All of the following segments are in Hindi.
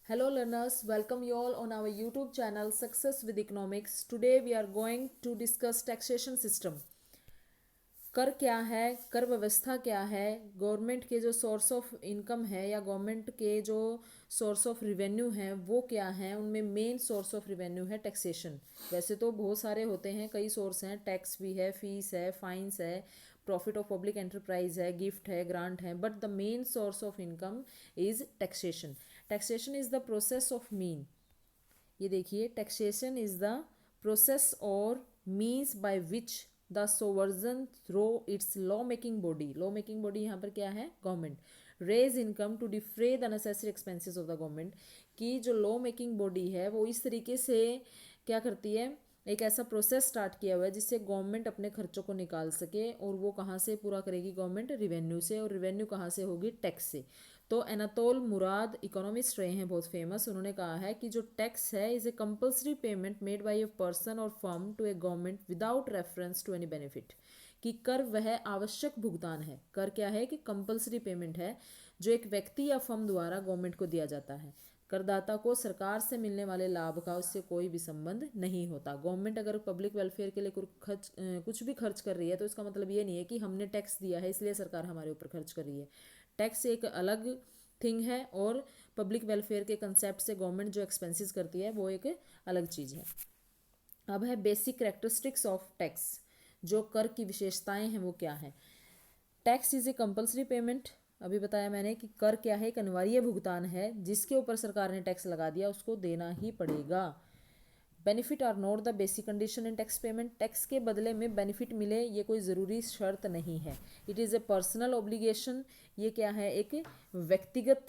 Hello learners, welcome you all on our YouTube channel Success with Economics. Today we are going to discuss taxation system. कर क्या है, कर व्यवस्था क्या है, गवर्नमेंट के जो सोर्स ऑफ इनकम है या गवर्नमेंट के जो सोर्स ऑफ रिवेन्यू हैं वो क्या हैं, उनमें मेन सोर्स ऑफ रिवेन्यू है टैक्सेशन। वैसे तो बहुत सारे होते हैं, कई सोर्स हैं, टैक्स भी है, फीस है, फाइन्स है, प्रॉफिट ऑफ पब्लिक एंटरप्राइज है, गिफ्ट है, ग्रांट है, but the main source of income is taxation. Taxation is the process of mean, ये देखिए, टैक्सेशन इज द प्रोसेस और means by which the sovereign through its law making body, law making body यहाँ पर क्या है, government, raise income to defray the necessary expenses of the government, की जो लॉ मेकिंग बॉडी है वो इस तरीके से क्या करती है, एक ऐसा प्रोसेस स्टार्ट किया हुआ है जिससे गवर्नमेंट अपने खर्चों को निकाल सके, और वो कहाँ से पूरा करेगी गवर्नमेंट, रिवेन्यू से, और रिवेन्यू कहाँ से होगी, टैक्स से। तो एनातोल मुराद इकोनॉमिस्ट रहे हैं बहुत फेमस, उन्होंने कहा है कि जो टैक्स है is a compulsory payment made by a person और firm to a government without reference to any benefit, कि कर वह आवश्यक भुगतान है, कर क्या है कि कंपल्सरी पेमेंट है जो एक व्यक्ति या फर्म द्वारा गवर्नमेंट को दिया जाता है। करदाता को सरकार से मिलने वाले लाभ का उससे कोई भी संबंध नहीं होता। गवर्नमेंट अगर पब्लिक वेलफेयर के लिए कुछ भी खर्च कर रही है तो इसका मतलब ये नहीं है कि हमने टैक्स दिया है इसलिए सरकार हमारे ऊपर खर्च कर रही है। टैक्स एक अलग थिंग है और पब्लिक वेलफेयर के कंसेप्ट से गवर्नमेंट जो एक्सपेंसेस करती है वो एक अलग चीज़ है। अब है बेसिक करेक्टरिस्टिक्स ऑफ टैक्स, जो कर की विशेषताएं हैं वो क्या है। Tax is a compulsory payment, अभी बताया मैंने कि कर क्या है, एक अनिवार्य भुगतान है, जिसके ऊपर सरकार ने टैक्स लगा दिया उसको देना ही पड़ेगा। Benefit are not the basic condition in tax payment, tax के बदले में बेनिफिट मिले ये कोई ज़रूरी शर्त नहीं है। It is A personal obligation, ये क्या है, एक व्यक्तिगत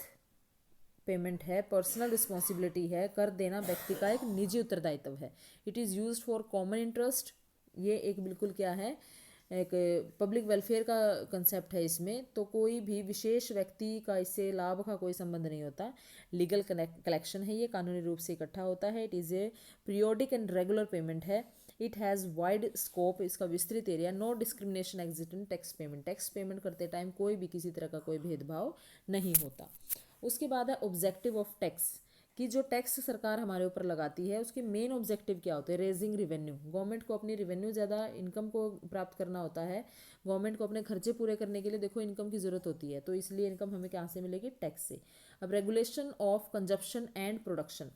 पेमेंट है, पर्सनल रिस्पॉन्सिबिलिटी है, कर देना व्यक्ति का एक निजी उत्तरदायित्व है। It is used for common interest, ये एक बिल्कुल क्या है, एक पब्लिक वेलफेयर का कंसेप्ट है इसमें, तो कोई भी विशेष व्यक्ति का इससे लाभ का कोई संबंध नहीं होता। लीगल कलेक्शन है, ये कानूनी रूप से इकट्ठा होता है। It is a periodic and regular payment है। इट हैज़ वाइड स्कोप, इसका विस्तृत area. No discrimination exist in tax payment, tax payment करते टाइम कोई भी किसी तरह का कोई भेदभाव नहीं होता। उसके बाद है ऑब्जेक्टिव ऑफ टैक्स, कि जो टैक्स सरकार हमारे ऊपर लगाती है उसके मेन ऑब्जेक्टिव क्या होते हैं। रेजिंग रिवेन्यू, गवर्नमेंट को अपनी रिवेन्यू ज़्यादा इनकम को प्राप्त करना होता है। गवर्नमेंट को अपने खर्चे पूरे करने के लिए देखो इनकम की ज़रूरत होती है, तो इसलिए इनकम हमें कहाँ से मिलेगी, टैक्स से। अब regulation of consumption and production,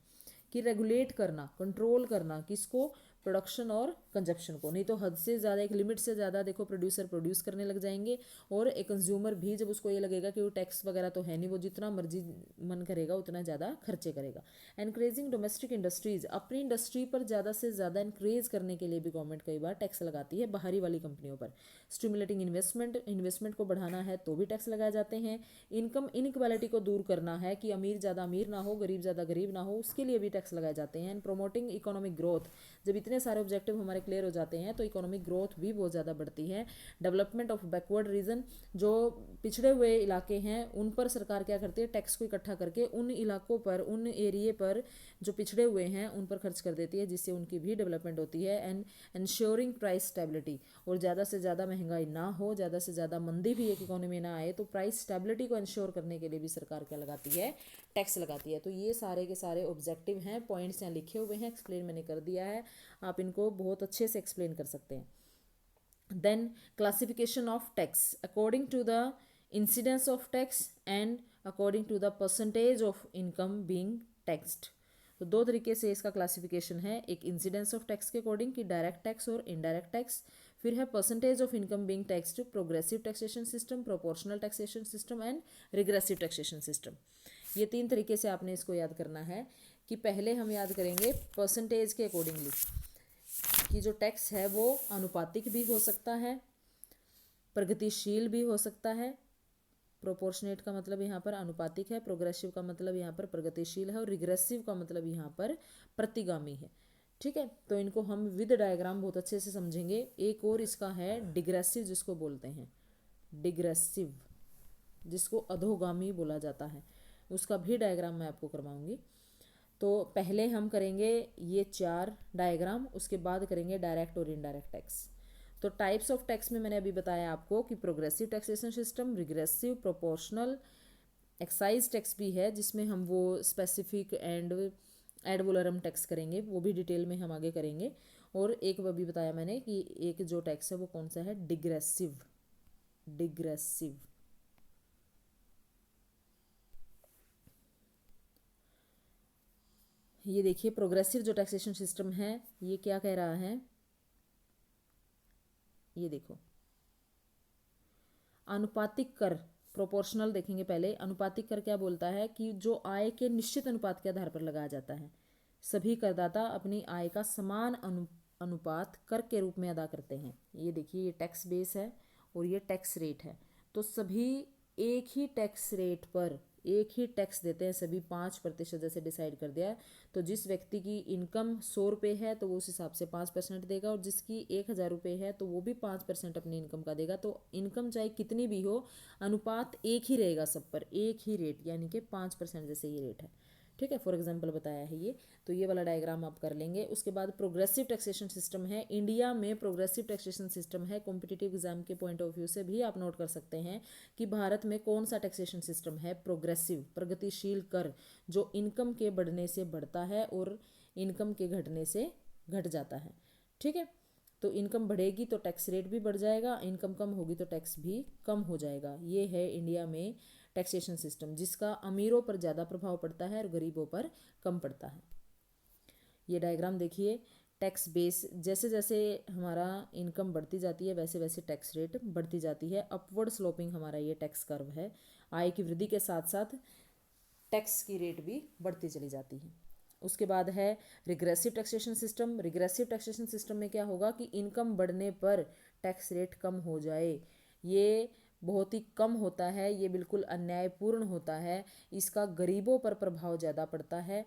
कि रेगुलेट करना, कंट्रोल करना, किसको, प्रोडक्शन और कंजप्शन को। नहीं तो हद से ज़्यादा, एक लिमिट से ज़्यादा देखो प्रोड्यूसर प्रोड्यूस करने लग जाएंगे, और एक कंज्यूमर भी जब उसको ये लगेगा कि वो टैक्स वगैरह तो है नहीं, वो जितना मर्जी मन करेगा उतना ज़्यादा खर्चे करेगा। एनकरेजिंग डोमेस्टिक इंडस्ट्रीज, अपनी इंडस्ट्री पर ज़्यादा से ज़्यादा इनक्रेज करने के लिए भी गवर्नमेंट कई बार टैक्स लगाती है बाहरी वाली कंपनियों पर। स्टिमुलेटिंग इन्वेस्टमेंट, इन्वेस्टमेंट को बढ़ाना है तो भी टैक्स लगाए जाते हैं। इनकम इनक्वालिटी को दूर करना है कि अमीर ज़्यादा अमीर ना हो, गरीब ज़्यादा गरीब ना हो, उसके लिए भी टैक्स लगाए जाते हैं। एंड प्रोमोटिंग इकोनॉमिक ग्रोथ, जब इतने सारे ऑब्जेक्टिव हमारे क्लियर हो जाते हैं तो इकोनॉमिक ग्रोथ भी बहुत ज़्यादा बढ़ती है। डेवलपमेंट ऑफ बैकवर्ड रीजन, जो पिछड़े हुए इलाके हैं उन पर सरकार क्या करती है, टैक्स को इकट्ठा करके उन इलाकों पर, उन एरिए पर जो पिछड़े हुए हैं उन पर खर्च कर देती है, जिससे उनकी भी डेवलपमेंट होती है। एंड इंश्योरिंग प्राइस स्टेबिलिटी, और ज़्यादा से ज़्यादा महंगाई ना हो, ज़्यादा से ज़्यादा मंदी भी एक इकोनॉमी ना आए, तो प्राइस स्टेबिलिटी को इंश्योर करने के लिए भी सरकार क्या लगाती है, टैक्स लगाती है। तो ये सारे के सारे ऑब्जेक्टिव हैं, पॉइंट्स यहाँ लिखे हुए हैं, एक्सप्लेन मैंने कर दिया है, आप इनको बहुत अच्छे से एक्सप्लेन कर सकते हैं। Then classification of tax according to the incidence of tax and according to the percentage of income being taxed. तो दो तरीके से इसका क्लासिफिकेशन है, एक इंसिडेंस ऑफ टैक्स के अकॉर्डिंग कि डायरेक्ट टैक्स और इनडायरेक्ट टैक्स, फिर है percentage of income being taxed, progressive taxation system, proportional taxation system and regressive taxation system. ये तीन तरीके से आपने इसको याद करना है, कि पहले हम याद करेंगे परसेंटेज के अकॉर्डिंगली, कि जो टैक्स है वो अनुपातिक भी हो सकता है, प्रगतिशील भी हो सकता है। प्रोपोर्शनेट का मतलब यहाँ पर अनुपातिक है, प्रोग्रेसिव का मतलब यहाँ पर प्रगतिशील है, और रिग्रेसिव का मतलब यहाँ पर प्रतिगामी है। ठीक है, तो इनको हम विद डायग्राम बहुत अच्छे से समझेंगे। एक और इसका है डिग्रेसिव, जिसको बोलते हैं डिग्रेसिव, जिसको अधोगामी बोला जाता है, उसका भी डायग्राम मैं आपको करवाऊंगी। तो पहले हम करेंगे ये चार डायग्राम, उसके बाद करेंगे डायरेक्ट और इनडायरेक्ट टैक्स। तो टाइप्स ऑफ टैक्स में मैंने अभी बताया आपको कि progressive taxation system, regressive, proportional excise tax भी है जिसमें हम वो स्पेसिफिक एंड एड वोलरम टैक्स करेंगे, वो भी डिटेल में हम आगे करेंगे। और एक अभी बताया मैंने कि एक जो टैक्स है वो कौन सा है, डिग्रेसिव। डिग्रेसिव ये देखिए प्रोग्रेसिव जो टैक्सेशन सिस्टम है ये क्या कह रहा है, ये देखो अनुपातिक कर, प्रोपोर्शनल देखेंगे पहले। अनुपातिक कर क्या बोलता है कि जो आय के निश्चित अनुपात के आधार पर लगाया जाता है, सभी करदाता अपनी आय का समान अनुपात कर के रूप में अदा करते हैं। ये देखिए ये टैक्स बेस है और ये टैक्स रेट है, तो सभी एक ही टैक्स रेट पर एक ही टैक्स देते हैं, सभी 5% जैसे डिसाइड कर दिया है। तो जिस व्यक्ति की इनकम 100 रुपये है तो वो उस हिसाब से 5% देगा, और जिसकी 1000 रुपये है तो वो भी 5% अपनी इनकम का देगा। तो इनकम चाहे कितनी भी हो, अनुपात एक ही रहेगा सब पर, एक ही रेट, यानी कि 5% जैसे ये रेट है। ठीक है, फॉर एग्जांपल बताया है ये। तो ये वाला डायग्राम आप कर लेंगे। उसके बाद प्रोग्रेसिव टैक्सेशन सिस्टम है, इंडिया में प्रोग्रेसिव टैक्सेशन सिस्टम है। कॉम्पिटिटिव एग्जाम के पॉइंट ऑफ व्यू से भी आप नोट कर सकते हैं कि भारत में कौन सा टैक्सेशन सिस्टम है, प्रोग्रेसिव, प्रगतिशील कर, जो इनकम के बढ़ने से बढ़ता है और इनकम के घटने से घट जाता है। ठीक है, तो इनकम बढ़ेगी तो टैक्स रेट भी बढ़ जाएगा, इनकम कम होगी तो टैक्स भी कम हो जाएगा। ये है इंडिया में टैक्सेशन सिस्टम, जिसका अमीरों पर ज़्यादा प्रभाव पड़ता है और गरीबों पर कम पड़ता है। ये डायग्राम देखिए, टैक्स बेस, जैसे जैसे हमारा इनकम बढ़ती जाती है वैसे वैसे टैक्स रेट बढ़ती जाती है। अपवर्ड स्लोपिंग हमारा ये टैक्स कर्व है, आय की वृद्धि के साथ साथ टैक्स की रेट भी बढ़ती चली जाती है। उसके बाद है regressive taxation system. Regressive taxation system में क्या होगा कि इनकम बढ़ने पर टैक्स रेट कम हो जाए, ये बहुत ही कम होता है, ये बिल्कुल अन्यायपूर्ण होता है। इसका गरीबों पर प्रभाव ज़्यादा पड़ता है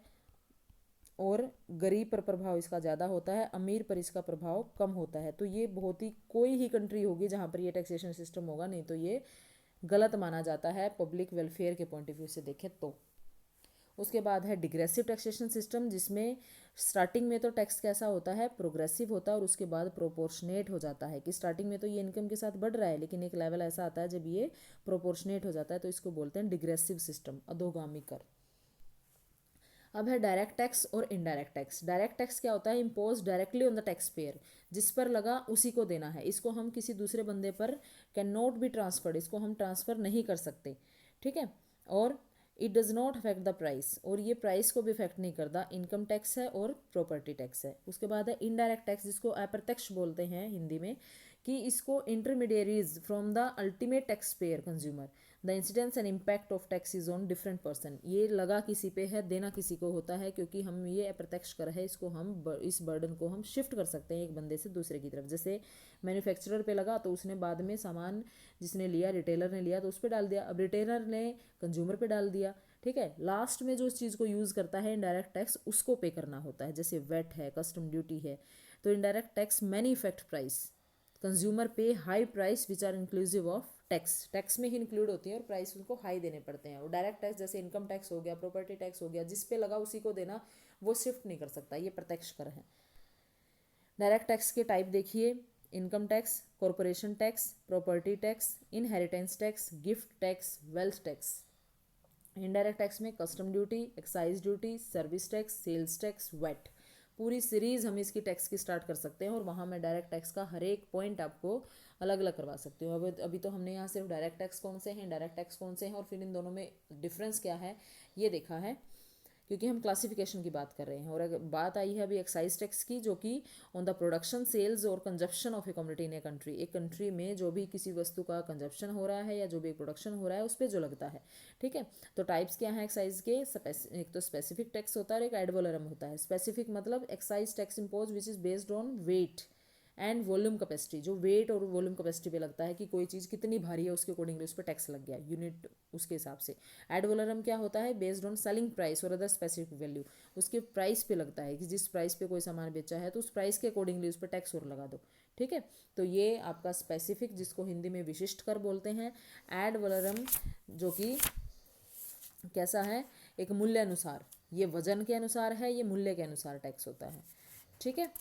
और गरीब पर प्रभाव इसका ज़्यादा होता है, अमीर पर इसका प्रभाव कम होता है। तो ये बहुत ही कोई ही कंट्री होगी जहाँ पर ये टैक्सेशन सिस्टम होगा, नहीं तो ये गलत माना जाता है पब्लिक वेलफेयर के पॉइंट ऑफ व्यू से देखें तो। उसके बाद है डिग्रेसिव टैक्सेशन सिस्टम, जिसमें स्टार्टिंग में तो टैक्स कैसा होता है, प्रोग्रेसिव होता है, और उसके बाद प्रोपोर्शनेट हो जाता है कि स्टार्टिंग में तो ये इनकम के साथ बढ़ रहा है, लेकिन एक लेवल ऐसा आता है जब ये प्रोपोर्शनेट हो जाता है, तो इसको बोलते हैं डिग्रेसिव सिस्टम, अधोगामी कर। अब है डायरेक्ट टैक्स और इनडायरेक्ट टैक्स। डायरेक्ट टैक्स क्या होता है, impose directly on the tax payer, जिस पर लगा उसी को देना है। इसको हम किसी दूसरे बंदे पर कैन नॉट बी ट्रांसफर्ड, इसको हम ट्रांसफ़र नहीं कर सकते। ठीक है, और it does not affect the price, और ये प्राइस को भी इफेक्ट नहीं करता। इनकम टैक्स है और प्रॉपर्टी टैक्स है। उसके बाद है इनडायरेक्ट टैक्स, जिसको अप्रत्यक्ष बोलते हैं हिंदी में, कि इसको intermediaries from the ultimate tax payer consumer, the incidence and impact of tax is on different person. ये लगा किसी पे है, देना किसी को होता है, क्योंकि हम ये अप्रत्यक्ष कर है, इसको हम इस बर्डन को हम शिफ्ट कर सकते हैं एक बंदे से दूसरे की तरफ। जैसे मैन्युफैक्चरर पे लगा तो उसने बाद में सामान जिसने लिया, रिटेलर ने लिया तो उस पर डाल दिया, अब रिटेलर ने कंज्यूमर पे डाल दिया। ठीक है, लास्ट में जो इस चीज़ को यूज़ करता है इनडायरेक्ट टैक्स, उसको पे करना होता है, जैसे वेट है, कस्टम ड्यूटी है। तो indirect tax many effect price, consumer pay high price which are inclusive of tax, tax में ही इंक्लूड होती है और प्राइस उनको हाई देने पड़ते हैं। और डायरेक्ट टैक्स जैसे इनकम टैक्स हो गया, प्रॉपर्टी टैक्स हो गया, जिस पे लगा उसी को देना, वो शिफ्ट नहीं कर सकता, ये प्रत्यक्ष कर है। डायरेक्ट टैक्स के टाइप देखिए, income tax, corporation tax, property tax, inheritance tax, gift tax, wealth tax. Indirect tax में custom duty, excise duty, service tax, sales tax, VAT, पूरी सीरीज़ हम इसकी टैक्स की स्टार्ट कर सकते हैं, और वहाँ मैं डायरेक्ट टैक्स का हर एक पॉइंट आपको अलग अलग करवा सकती हूँ। अभी तो हमने यहाँ सिर्फ डायरेक्ट टैक्स कौन से हैं, डायरेक्ट टैक्स कौन से हैं, और फिर इन दोनों में डिफरेंस क्या है ये देखा है, क्योंकि हम क्लासिफिकेशन की बात कर रहे हैं। और अगर बात आई है अभी एक्साइज टैक्स की, जो कि ऑन द प्रोडक्शन, सेल्स और consumption of a community in a country, एक कंट्री में जो भी किसी वस्तु का कंजप्शन हो रहा है या जो भी प्रोडक्शन हो रहा है उस पर जो लगता है। ठीक है, तो टाइप्स क्या हैं एक्साइज के, एक तो स्पेसिफिक टैक्स होता है और एक एड वैलोरम होता है। स्पेसिफिक मतलब excise tax impose which is based on weight and volume capacity, जो वेट और वॉल्यूम कैपेसिटी पे लगता है कि कोई चीज़ कितनी भारी है उसके अकॉर्डिंगली उस पर टैक्स लग गया, यूनिट उसके हिसाब से। एड वैलोरम क्या होता है, बेस्ड ऑन सेलिंग प्राइस और अदर स्पेसिफिक वैल्यू, उसके प्राइस पे लगता है कि जिस प्राइस पे कोई सामान बेचा है तो उस प्राइस के अकॉर्डिंगली उस पर टैक्स और लगा दो। ठीक है, तो ये आपका स्पेसिफिक, जिसको हिंदी में विशिष्ट कर बोलते हैं। एड वैलोरम जो कि कैसा है, एक मूल्य अनुसार, ये वजन के अनुसार है, ये मूल्य के अनुसार टैक्स होता है। ठीक है,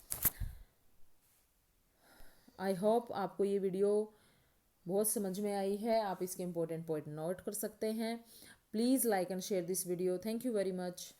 आई होप आपको ये वीडियो बहुत समझ में आई है, आप इसके इम्पोर्टेंट पॉइंट नोट कर सकते हैं। Please like and share this video. Thank you very much.